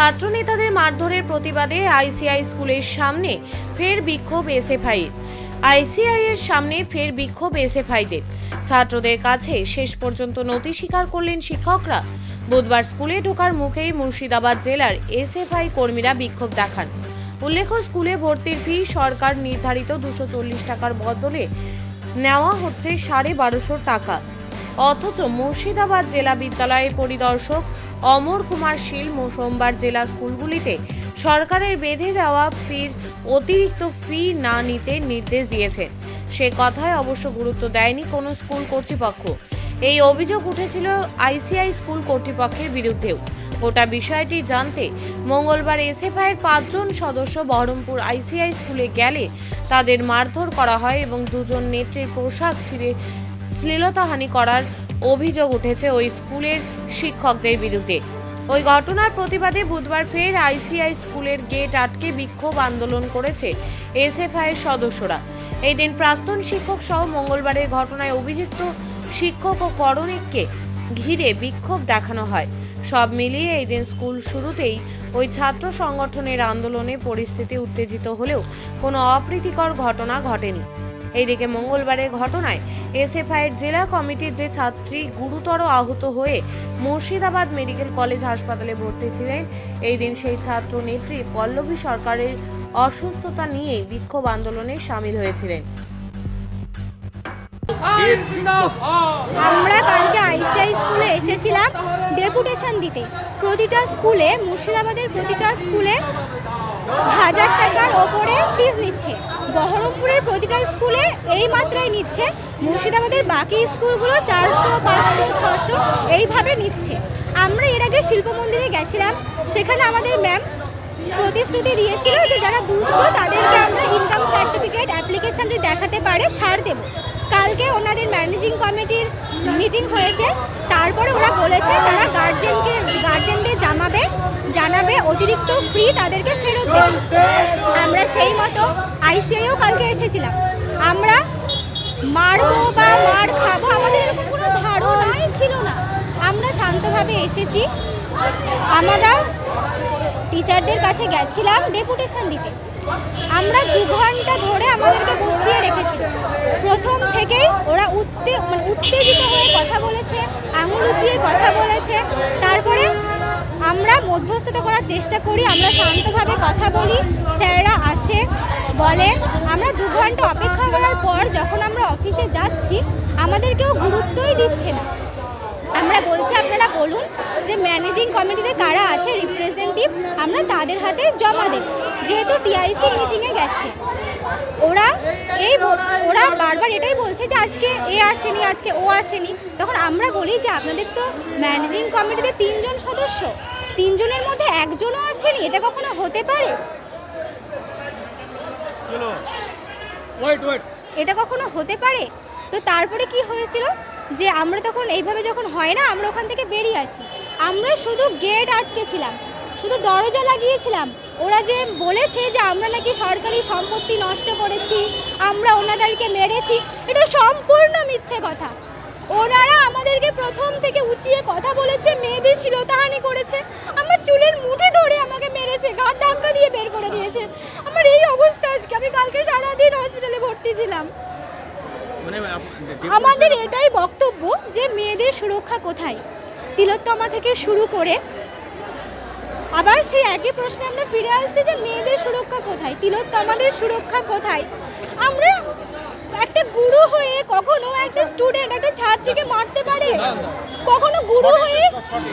ছাত্রনেতাদের মারধরের প্রতিবাদে আইসিআই স্কুলের সামনে ফের বিক্ষোভ এসএফআই। আইসিআই এর সামনে ফের বিক্ষোভ এসএফআইদের। ছাত্রদের কাছে শেষ পর্যন্ত নথি স্বীকার করলেন শিক্ষকরা। বুধবার স্কুলে ঢোকার মুখেই মুর্শিদাবাদ জেলার এসএফআই কর্মীরা বিক্ষোভ দেখান। উল্লেখ্য, স্কুলে ভর্তির ফি সরকার নির্ধারিত 240 টাকার বদলে নেওয়া হচ্ছে 1250 টাকা। অথচ মুর্শিদাবাদ জেলা বিদ্যালয়ের পরিদর্শক অমর কুমার শীল সোমবার জেলা স্কুলগুলিতে সরকারের বেঁধে দেওয়া ফির অতিরিক্ত ফি না নিতে নির্দেশ দিয়েছেন। সে কথায় অবশ্য গুরুত্ব দেয়নি কোনো স্কুল কর্তৃপক্ষ। এই অভিযোগ উঠেছিল আইসিআই স্কুল কর্তৃপক্ষের বিরুদ্ধেও। গোটা বিষয়টি জানতে মঙ্গলবার এসএফআইয়ের 5 জন সদস্য বহরমপুর আইসিআই স্কুলে গেলে তাদের মারধর করা হয় এবং 2 জন নেত্রীর পোশাক ছিঁড়ে শ্লীলতাহানি করার অভিযোগ উঠেছে ওই স্কুলের শিক্ষকদের বিরুদ্ধে। ওই ঘটনার প্রতিবাদে বুধবার ফের আইসিআই স্কুলের গেট আটকে বিক্ষোভ আন্দোলন করেছে এসএফআইয়ের সদস্যরা। এই দিন প্রাক্তন শিক্ষক সহ মঙ্গলবারের ঘটনায় অভিযুক্ত শিক্ষক ও করণিককে ঘিরে বিক্ষোভ দেখানো হয়। সব মিলিয়ে এই দিন স্কুল শুরুতেই ওই ছাত্র সংগঠনের আন্দোলনে পরিস্থিতি উত্তেজিত হলেও কোনো অপ্রীতিকর ঘটনা ঘটেনি। এইদিকে মঙ্গলবারের ঘটনায় এসএফআইয়ের জেলা কমিটির যে ছাত্রী গুরুতর আহত হয়ে মুর্শিদাবাদ মেডিকেল কলেজ হাসপাতালে ভর্তি ছিলেন, এই দিন সেই ছাত্র নেত্রী পল্লবী সরকারের অসুস্থতা নিয়ে বিক্ষোভ আন্দোলনে সামিল হয়েছিলেন। আমরা কালকে আইসিআই স্কুলে এসেছিলাম ডেপুটেশন দিতে। প্রতিটা স্কুলে, মুর্শিদাবাদের প্রতিটা স্কুলে 1000 টাকার ওপরে ফিস নিচ্ছে। বহরমপুরের প্রতিটা স্কুলে এই মাত্রায় নিচ্ছে। মুর্শিদাবাদের বাকি স্কুলগুলো 400, 500, 600 এইভাবে নিচ্ছে। আমরা এর আগে শিল্প মন্দিরে গেছিলাম, সেখানে আমাদের ম্যাম প্রতিশ্রুতি দিয়েছিল যে যারা দুস্থ তাদেরকে আমরা ইনকাম সার্টিফিকেট অ্যাপ্লিকেশন যদি দেখাতে পারে ছাড় দেব। কালকে ওনাদের ম্যানেজিং কমিটির মিটিং হয়েছে, তারপরে ওরা বলেছে তারা গার্জেনদের জানাবে অতিরিক্ত ফি তাদেরকে ফেরত দেবে। আমরা সেই মতো আইসিআইও কালকে এসেছিলাম। আমরা মারবো বা মার খাবো আমাদের এরকম কোনো ধারণাই ছিল না। আমরা শান্তভাবে এসেছি। আমরা টিচারদের কাছে গেছিলাম ডেপুটেশন দিতে। আমরা 2 ঘন্টা ধরে আমাদেরকে বসিয়ে রেখেছিল। প্রথম থেকেই ওরা উত্তেজিত হয়ে কথা বলেছে, আঙুল উঁচিয়ে কথা বলেছে। তারপরে আমরা মধ্যস্থতা করার চেষ্টা করি, আমরা শান্তভাবে কথা বলি, স্যাররা আসে বলে। আমরা 2 ঘন্টা অপেক্ষা করার পর যখন আমরা অফিসে যাচ্ছি আমাদের কেউ গুরুত্বই দিচ্ছে না। আমরা বলছি আপনারা বলুন যে ম্যানেজিং কমিটিতে কারা আছে রিপ্রেজেন্টেটিভ, আমরা তাদের হাতে জমা দেব। যেহেতু টিআইসি মিটিংয়ে গেছে, ওরা বারবার এটাই বলছে যে আজকে এ আসেনি, আজকে ও আসেনি। তখন আমরা বলি যে আপনাদের তো ম্যানেজিং কমিটিতে 3 জন সদস্য, 3 জনের মধ্যে একজনও আসেনি, এটা কখনো হতে পারে? এটা কখনো হতে পারে? তো তারপরে কি হয়েছিল যে আমরা তখন এইভাবে যখন হয় না, আমরা ওখান থেকে বেরিয়ে আসি। আমরা শুধু গেট আটকেছিলাম, শুধু দরজা লাগিয়েছিলাম। ওরা যে বলেছে যে আমরা নাকি সরকারি সম্পত্তি নষ্ট করেছি, আমরা ওনাদেরকে মেরেছি, এটা সম্পূর্ণ মিথ্যে কথা। ওনারা আমাদেরকে প্রথম থেকে উঁচিয়ে কথা বলেছে, মেয়েদের শ্লীলতাহানি করেছে, আমার চুলের মুঠি ধরে আমাকে মেরেছে, ঘাট ধাক্কা দিয়ে বের করে দিয়েছে। আমার এই অবস্থা আজকে। আমি কালকে সারাদিন হসপিটালে ভর্তি ছিলাম। আমাদের এটাই বক্তব্য যে মেয়েদের সুরক্ষা কোথায়? তিলোত্তমা থেকে শুরু করে আবার সেই একই প্রশ্নে আমরা ফিরে আসছি যে মেয়েদের সুরক্ষা কোথায়, তিলোত্তমাদের সুরক্ষা কোথায়? আমরা একটা গুরু হয়ে কখনো একটা স্টুডেন্ট একটা ছাত্রীকে মারতে পারে? কখনো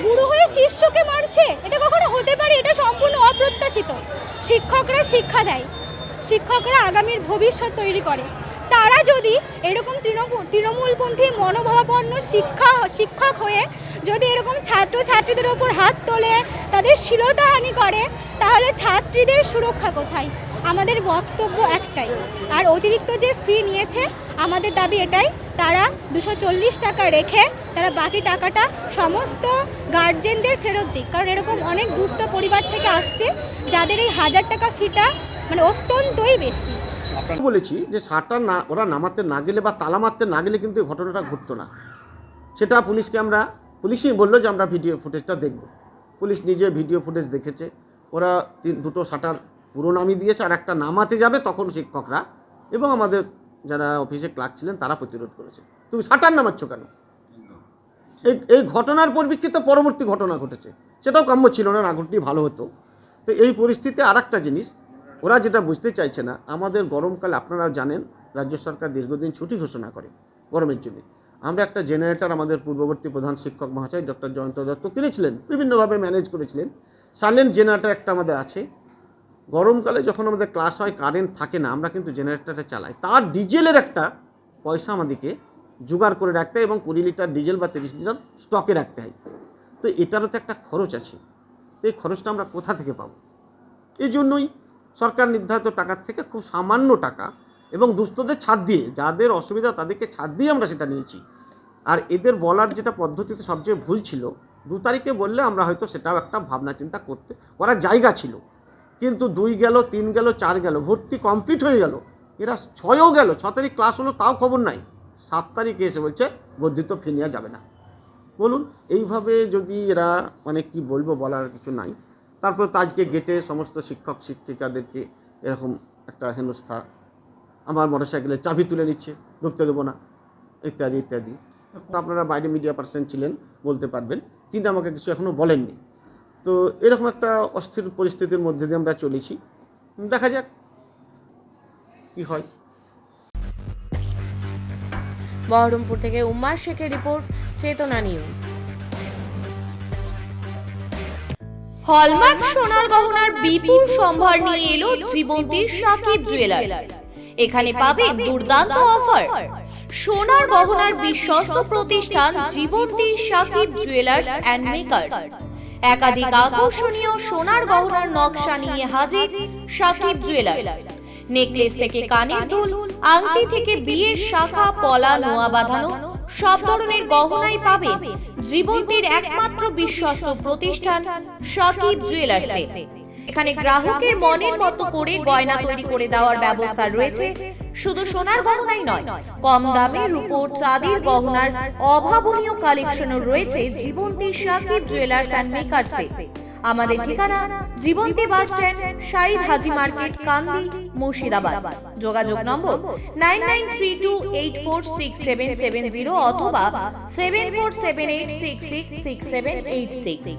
গুরু হয়ে শিষ্যকে মারছে? এটা কখনো হতে পারে? এটা সম্পূর্ণ অপ্রত্যাশিত। শিক্ষকরা শিক্ষা দেয়, শিক্ষকরা আগামীর ভবিষ্যৎ তৈরি করে। তারা যদি এরকম তৃণমূলপন্থী মনোভাবাপন্ন শিক্ষক হয়ে যদি এরকম ছাত্রছাত্রীদের ওপর হাত তোলে, তাদের শ্লীলতাহানি করে, তাহলে ছাত্রীদের সুরক্ষা কোথায়? আমাদের বক্তব্য একটাই। আর অতিরিক্ত যে ফি নিয়েছে, আমাদের দাবি এটাই, তারা 240 টাকা রেখে তারা বাকি টাকাটা সমস্ত গার্জেনদের ফেরত দিক। কারণ এরকম অনেক দুস্থ পরিবার থেকে আসছে যাদের এই 1000 টাকা ফিটা অত্যন্তই বেশি। বলেছি যে শাটার না ওরা নামাতে না গেলে বা তালা মারতে না গেলে কিন্তু ঘটনাটা ঘটতো না। সেটা পুলিশকে পুলিশই বললো যে আমরা ভিডিও ফুটেজটা দেখব। পুলিশ নিজে ভিডিও ফুটেজ দেখেছে, ওরা দুটো শাটার পুরো নামিয়ে দিয়েছে, আর একটা নামাতে যাবে তখন শিক্ষকরা এবং আমাদের যারা অফিসে ক্লার্ক ছিলেন তারা প্রতিরোধ করেছে। তুমি শাটার নামাচ্ছ কেন? এই ঘটনার পরিপ্রেক্ষিতে পরবর্তী ঘটনা ঘটেছে, সেটাও কাম্য ছিল না, না ঘটলেই ভালো হতো। তো এই পরিস্থিতিতে আর একটা জিনিস ওরা যেটা বুঝতে চাইছে না, আমাদের গরমকালে আপনারা জানেন রাজ্য সরকার দীর্ঘদিন ছুটি ঘোষণা করে গরমের জন্য। আমরা একটা জেনারেটর আমাদের পূর্ববর্তী প্রধান শিক্ষক মহাশয় ডক্টর জয়ন্ত দত্ত কিনেছিলেন, বিভিন্নভাবে ম্যানেজ করেছিলেন। সাইলেন্ট জেনারেটর একটা আমাদের আছে। গরমকালে যখন আমাদের ক্লাস হয়, কারেন্ট থাকে না, আমরা কিন্তু জেনারেটরটা চালাই। তার ডিজেলের একটা পয়সা আমাদেরকে জোগাড় করে রাখতে হয় এবং 20 লিটার ডিজেল বা 30 লিটার স্টকে রাখতে হয়। তো এটারও তো একটা খরচ আছে, তো এই খরচটা আমরা কোথা থেকে পাবো? এই জন্যই সরকার নির্ধারিত টাকার থেকে খুব সামান্য টাকা এবং দুস্থদের ছাড় দিয়ে, যাদের অসুবিধা তাদেরকে ছাড় দিয়ে আমরা সেটা নিয়েছি। আর এদের বলার যেটা পদ্ধতিতে সবচেয়ে ভুল ছিল, 2 তারিখে বললে আমরা হয়তো সেটাও একটা ভাবনা চিন্তা করার জায়গা ছিল, কিন্তু 2 গেল, 3 গেল, 4 গেল, ভর্তি কমপ্লিট হয়ে গেল, এরা 6ও গেল, 6 তারিখ ক্লাস হলো তাও খবর নাই, 7 তারিখে এসে বলছে বর্ধিত ফি নেওয়া যাবে না। বলুন, এইভাবে যদি এরা মানে কি বলবো, বলার কিছু নাই। তারপর তো আজকে গেটে সমস্ত শিক্ষক শিক্ষিকাদেরকে এরকম একটা হেনস্থা, আমার মোটরসাইকেলের চাবি তুলে নিচ্ছে, ঢুকতে দেবো না, ইত্যাদি ইত্যাদি। তো আপনারা বাইরে মিডিয়া পার্সন ছিলেন, বলতে পারবেন, তিনি আমাকে কিছু এখনও বলেননি। তো এরকম একটা অস্থির পরিস্থিতির মধ্যে দিয়ে আমরা চলেছি, দেখা যাক কি হয়। বহরমপুর থেকে উম্মার শেখের রিপোর্ট, চেতনা নিউজ। হলমার্ক সোনার গহনার বিপুল সম্ভার নিয়ে এলো জীবন্তীর সাকিব জুয়েলার্স। এখানে পাবেন দুর্দান্ত অফার। সোনার গহনার বিশ্বস্ত প্রতিষ্ঠান Jibonti Sakib jewellers and makers. একাধিক আকর্ষণীয় সোনার গহনার নকশা নিয়ে হাজির সাকিব জুয়েলার্স। নেকলেস থেকে কানের দুল, আংটি থেকে বিয়ের শাখা, পলা, নোয়া বাঁধানো সব ধরনের গহনাই পাবেন জীবন্তীর একমাত্র বিশ্বস্ত প্রতিষ্ঠান সাকিব জুয়েলার্সে। এখানে গ্রাহকের মনের মতো করে গয়না তৈরি করে দেওয়ার ব্যবস্থা রয়েছে। শুধু সোনার গহনাই নয়, কম দামে রূপোর, চাঁদির গহনার অভাবনীয় কালেকশনও রয়েছে জীবন্তী সাকিব জুয়েলার্স অ্যান্ড মেকার্সে। আমাদের ঠিকানা জীবন্তী বাস স্ট্যান্ড, শাহিদ হাজি মার্কেট, কান্দি, মুর্শিদাবাদ। যোগাযোগ নম্বর 9932846770 অথবা 7478666786।